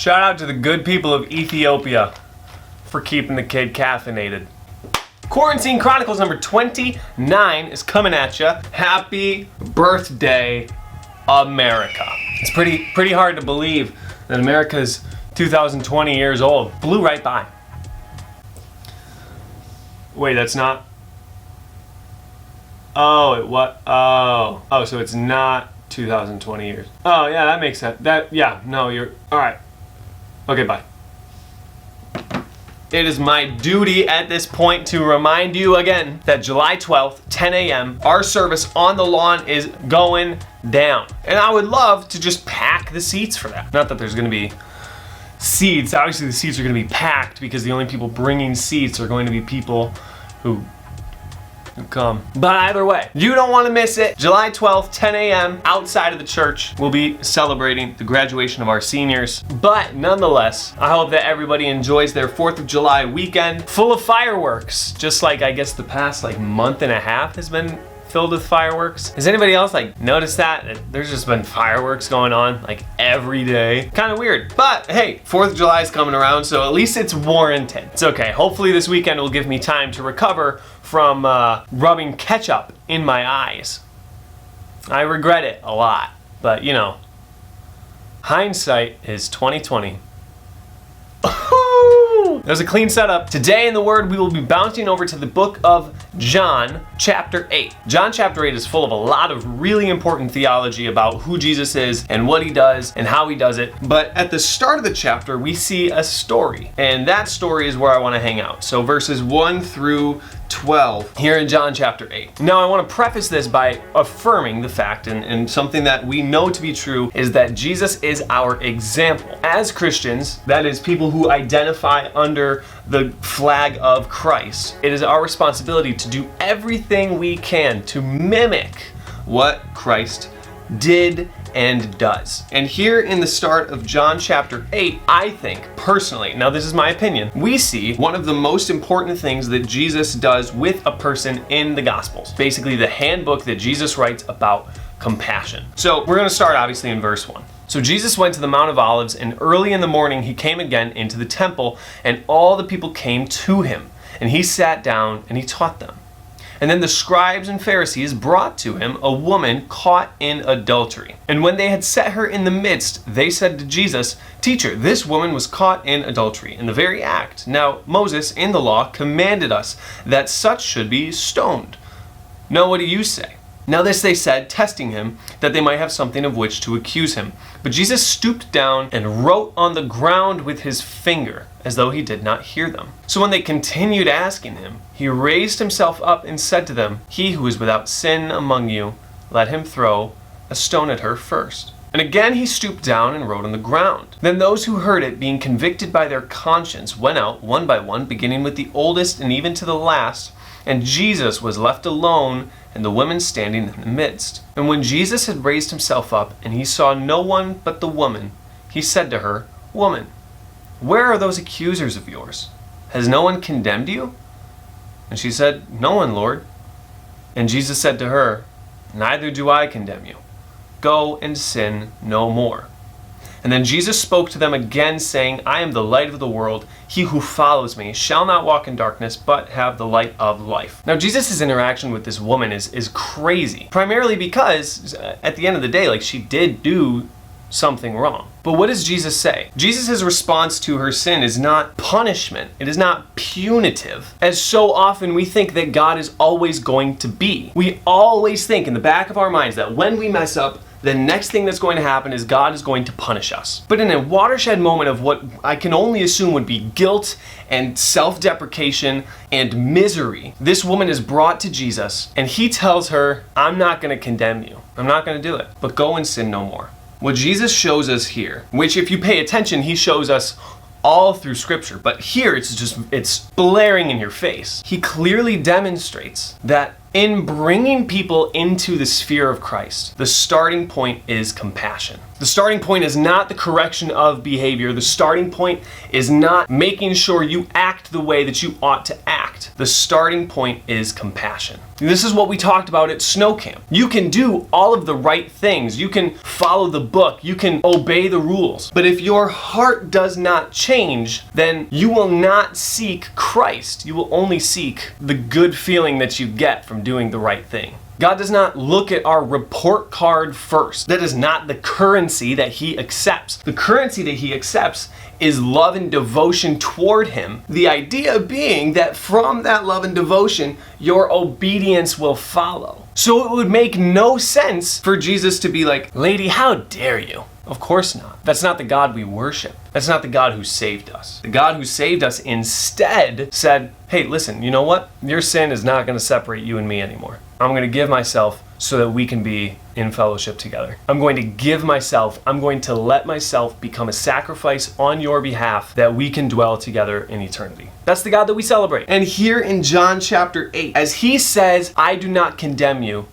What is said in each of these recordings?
Shout out to the good people of Ethiopia for keeping the kid caffeinated. Quarantine Chronicles number 29 is coming at you. Happy birthday, America. It's pretty hard to believe that America's 2020 years old. Blew right by. Wait, that's not... Oh, it what? Oh, so it's not 2020 years. Oh, yeah, that makes sense. You're... Alright. Okay, bye. It is my duty at this point to remind you again that July 12th, 10 a.m., our service on the lawn is going down. And I would love to just pack the seats for that. Not that there's going to be seats. Obviously, the seats are going to be packed because the only people bringing seats are going to be people who come. But either way, you don't want to miss it. July 12th, 10 a.m., outside of the church, we'll be celebrating the graduation of our seniors. But nonetheless, I hope that everybody enjoys their 4th of July weekend full of fireworks. Just like I guess the past month and a half has been filled with fireworks. Has anybody else noticed that there's just been fireworks going on every day? Kind of weird. But hey, 4th of July is coming around, so at least it's warranted. It's okay. Hopefully this weekend will give me time to recover from rubbing ketchup in my eyes. I regret it a lot, but hindsight is 2020. There's a clean setup. Today in the Word, we will be bouncing over to the book of John, chapter 8. John chapter 8 is full of a lot of really important theology about who Jesus is and what he does and how he does it. But at the start of the chapter, we see a story, and that story is where I want to hang out. So verses 1 through 12 here in John chapter 8. Now I want to preface this by affirming the fact, and something that we know to be true, is that Jesus is our example. As Christians, that is people who identify under the flag of Christ, it is our responsibility to do everything we can to mimic what Christ did and does. And here in the start of John chapter 8, I think personally, now this is my opinion, we see one of the most important things that Jesus does with a person in the Gospels. Basically the handbook that Jesus writes about compassion. So we're going to start obviously in verse 1. So Jesus went to the Mount of Olives, and early in the morning he came again into the temple, and all the people came to him, and he sat down and he taught them. And then the scribes and Pharisees brought to him a woman caught in adultery. And when they had set her in the midst, they said to Jesus, "Teacher, this woman was caught in adultery, in the very act. Now Moses in the law commanded us that such should be stoned. Now what do you say?" Now this they said, testing him, that they might have something of which to accuse him. But Jesus stooped down and wrote on the ground with his finger, as though he did not hear them. So when they continued asking him, he raised himself up and said to them, "He who is without sin among you, let him throw a stone at her first." And again he stooped down and wrote on the ground. Then those who heard it, being convicted by their conscience, went out one by one, beginning with the oldest and even to the last. And Jesus was left alone, and the women standing in the midst. And when Jesus had raised himself up, and he saw no one but the woman, he said to her, "Woman, where are those accusers of yours? Has no one condemned you?" And she said, "No one, Lord." And Jesus said to her, "Neither do I condemn you. Go and sin no more." And then Jesus spoke to them again, saying, "I am the light of the world. He who follows me shall not walk in darkness, but have the light of life." Now, Jesus' interaction with this woman is crazy. Primarily because, at the end of the day, she did do something wrong. But what does Jesus say? Jesus' response to her sin is not punishment. It is not punitive, as so often we think that God is always going to be. We always think in the back of our minds that when we mess up, the next thing that's going to happen is God is going to punish us. But in a watershed moment of what I can only assume would be guilt and self-deprecation and misery, this woman is brought to Jesus, and he tells her, "I'm not going to condemn you. I'm not going to do it, but go and sin no more." What Jesus shows us here, which if you pay attention, he shows us all through scripture, but here it's blaring in your face. He clearly demonstrates that in bringing people into the sphere of Christ, the starting point is compassion. The starting point is not the correction of behavior. The starting point is not making sure you act the way that you ought to act. fact, the starting point is compassion. This is what we talked about at snow camp. You can do all of the right things. You can follow the book. You can obey the rules. But if your heart does not change, then you will not seek Christ. You will only seek the good feeling that you get from doing the right thing. God does not look at our report card first. That is not the currency that He accepts. The currency that He accepts is love and devotion toward Him. The idea being that from that love and devotion, your obedience will follow. So it would make no sense for Jesus to be like, "Lady, how dare you?" Of course not. That's not the God we worship. That's not the God who saved us. The God who saved us instead said, "Hey, listen, you know what? Your sin is not going to separate you and me anymore. I'm going to give myself so that we can be in fellowship together. I'm going to give myself. I'm going to let myself become a sacrifice on your behalf that we can dwell together in eternity." That's the God that we celebrate. And here in John chapter 8, as He says, "I do not condemn you,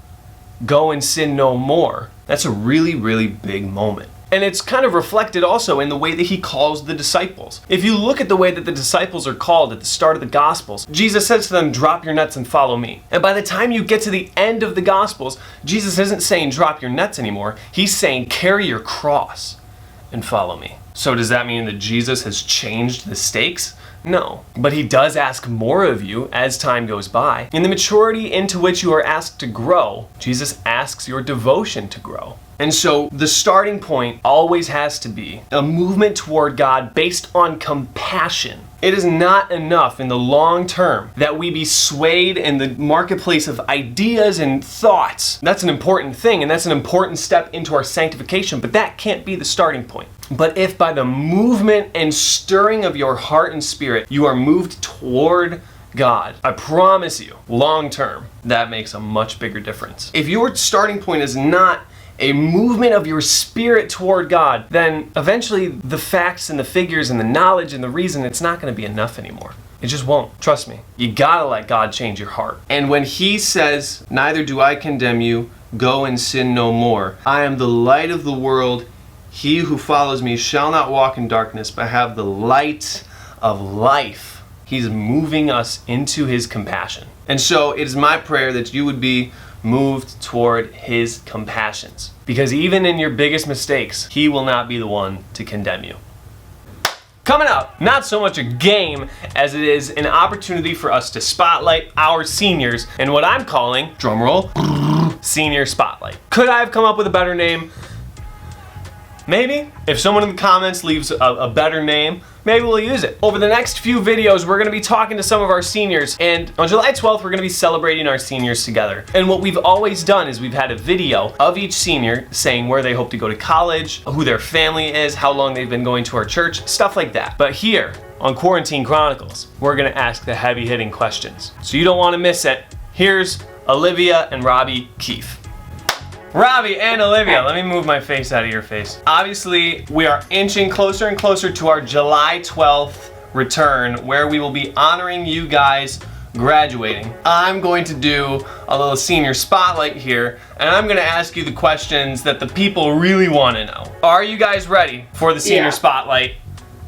go and sin no more," that's a really, really big moment. And it's kind of reflected also in the way that He calls the disciples. If you look at the way that the disciples are called at the start of the Gospels, Jesus says to them, "Drop your nets and follow me." And by the time you get to the end of the Gospels, Jesus isn't saying drop your nets anymore. He's saying carry your cross and follow me. So does that mean that Jesus has changed the stakes? No, but He does ask more of you as time goes by. In the maturity into which you are asked to grow, Jesus asks your devotion to grow. And so the starting point always has to be a movement toward God based on compassion. It is not enough in the long term that we be swayed in the marketplace of ideas and thoughts. That's an important thing, and that's an important step into our sanctification, but that can't be the starting point. But if by the movement and stirring of your heart and spirit, you are moved toward God, I promise you, long term, that makes a much bigger difference. If your starting point is not a movement of your spirit toward God, then eventually the facts and the figures and the knowledge and the reason, it's not going to be enough anymore. It just won't. Trust me. You gotta let God change your heart. And when He says, "Neither do I condemn you, go and sin no more. I am the light of the world. He who follows me shall not walk in darkness, but have the light of life." He's moving us into His compassion. And so it is my prayer that you would be moved toward His compassions. Because even in your biggest mistakes, He will not be the one to condemn you. Coming up, not so much a game as it is an opportunity for us to spotlight our seniors in what I'm calling, drumroll, Senior Spotlight. Could I have come up with a better name? Maybe. If someone in the comments leaves a better name, maybe we'll use it. Over the next few videos, we're going to be talking to some of our seniors, and on July 12th, we're going to be celebrating our seniors together. And what we've always done is we've had a video of each senior saying where they hope to go to college, who their family is, how long they've been going to our church, stuff like that. But here on Quarantine Chronicles, we're going to ask the heavy-hitting questions. So you don't want to miss it. Here's Olivia and Robbie Keefe. Robbie and Olivia, let me move my face out of your face. Obviously, we are inching closer and closer to our July 12th return, where we will be honoring you guys graduating. I'm going to do a little senior spotlight here, and I'm going to ask you the questions that the people really want to know. Are you guys ready for the senior spotlight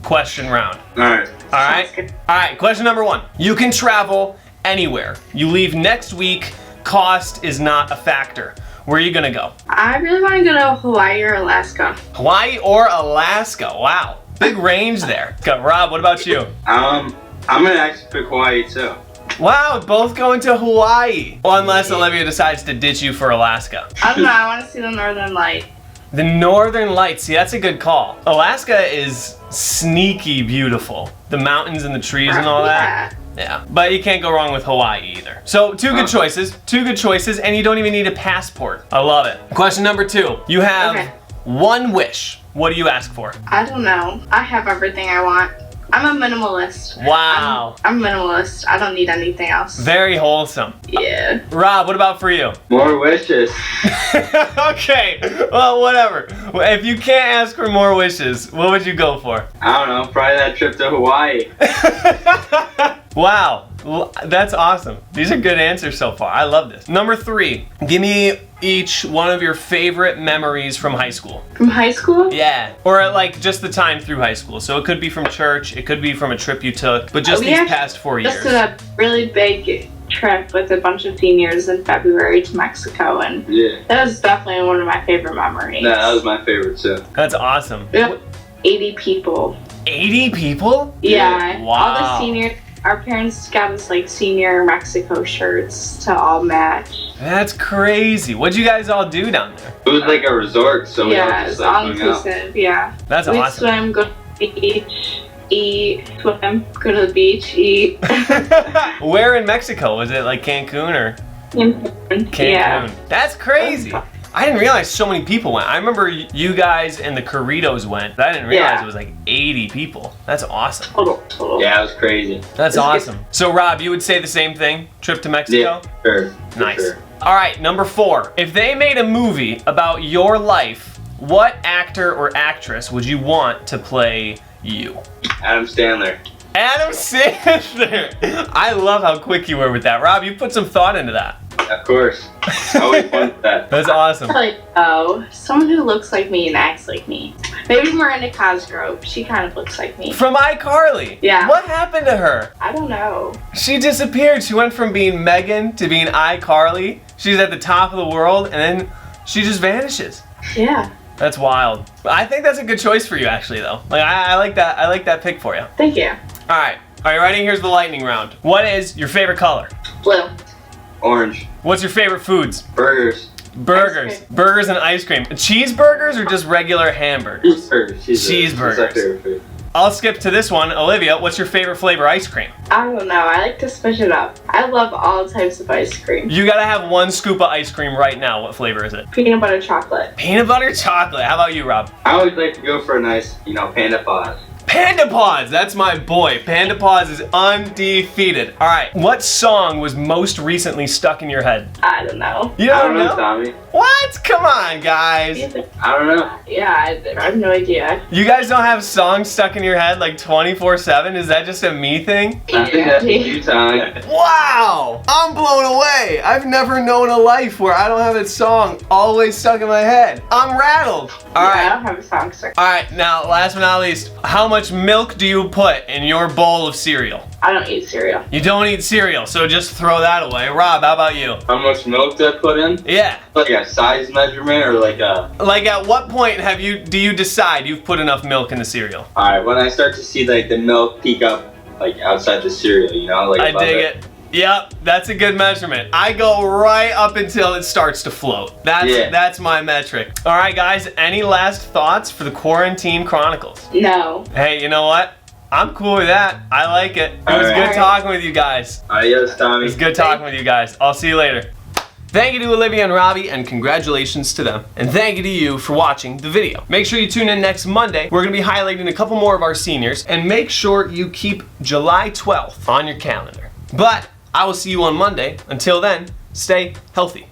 question round? All right. All right, question number 1. You can travel anywhere. You leave next week. Cost is not a factor. Where are you gonna go? I really want to go to Hawaii or Alaska. Hawaii or Alaska? Wow, big range there. Rob, what about you? I'm gonna actually pick Hawaii too. Wow, both going to Hawaii. Well, unless Olivia decides to ditch you for Alaska. I don't know, I want to see the Northern Light. The Northern Lights, see, that's a good call. Alaska is sneaky beautiful. The mountains and the trees and all that. Yeah, but you can't go wrong with Hawaii either. So two good choices, and you don't even need a passport. I love it. Question number 2. You have one wish. What do you ask for? I don't know. I have everything I want. I'm a minimalist. Wow. I'm a minimalist. I don't need anything else. Very wholesome. Yeah. Rob, what about for you? More wishes. Okay, well, whatever. If you can't ask for more wishes, what would you go for? I don't know, probably that trip to Hawaii. Wow, That's awesome. These are good answers so far. I love this. Number 3, give me each one of your favorite memories from high school. From high school? Yeah, or like just the time through high school. So it could be from church, it could be from a trip you took, but just these past 4 years. Just did a really big trip with a bunch of seniors in February to Mexico, and that was definitely one of my favorite memories. No, that was my favorite too. That's awesome. We have 80 people. 80 people? Yeah. Wow. All the seniors. Our parents got us like senior Mexico shirts to all match. That's crazy. What'd you guys all do down there? It was like a resort, so we all Yeah, just it's all like hung out. inclusive. Yeah. That's We'd awesome. swim, go to the beach, eat, swim, go to the beach, eat. Where in Mexico? Was it like Cancun or? Cancun. Yeah. That's crazy. I didn't realize so many people went. I remember you guys and the Corridos went, but I didn't realize it was like 80 people. That's awesome. Total. Yeah, it was crazy. That's awesome. So Rob, you would say the same thing? Trip to Mexico? Yeah, sure. Nice. Sure. All right, number 4. If they made a movie about your life, what actor or actress would you want to play you? Adam Sandler. Adam Sandler. I love how quick you were with that. Rob, you put some thought into that. Of course. I always wanted that. That's awesome. Like, someone who looks like me and acts like me. Maybe Miranda Cosgrove. She kind of looks like me. From iCarly. Yeah. What happened to her? I don't know. She disappeared. She went from being Megan to being iCarly. She's at the top of the world, and then she just vanishes. Yeah. That's wild. I think that's a good choice for you, actually, though. Like I like that. I like that pick for you. Thank you. All right. Are you ready? Here's the lightning round. What is your favorite color? Blue. Orange. What's your favorite foods? Burgers. Burgers. Ice cream. Burgers and ice cream. Cheeseburgers or just regular hamburgers? Cheeseburgers. Cheeseburgers. That's my favorite food. I'll skip to this one. Olivia, what's your favorite flavor ice cream? I don't know. I like to switch it up. I love all types of ice cream. You gotta have one scoop of ice cream right now. What flavor is it? Peanut butter chocolate. Peanut butter chocolate. How about you, Rob? I always like to go for a nice, Panda Pod. Panda Pods, that's my boy. Panda Pods is undefeated. All right, what song was most recently stuck in your head? I don't know. You I don't don't know, know? Tommy. What? Come on, guys. I don't know. Yeah, I have no idea. You guys don't have songs stuck in your head like 24/7? Is that just a me thing? I think that's you, Tommy. Wow, I'm blown away. I've never known a life where I don't have a song always stuck in my head. I'm rattled. All I right. don't have a song stuck. All right, now last but not least, how much milk do you put in your bowl of cereal? I don't eat cereal. You don't eat cereal, so just throw that away. Rob, how about you? How much milk do I put in? Yeah. Like a size measurement or like a... Like at what point do you decide you've put enough milk in the cereal? Alright, when I start to see like the milk peek up like outside the cereal, like I above dig it. Yep, that's a good measurement. I go right up until it starts to float. That's my metric. All right, guys, any last thoughts for the Quarantine Chronicles? No. Hey, you know what? I'm cool with that. I like it. It was good talking with you guys. Adios, Tommy. It was good talking with you guys. I'll see you later. Thank you to Olivia and Robbie, and congratulations to them. And thank you to you for watching the video. Make sure you tune in next Monday. We're gonna be highlighting a couple more of our seniors, and make sure you keep July 12th on your calendar. But I will see you on Monday. Until then, stay healthy.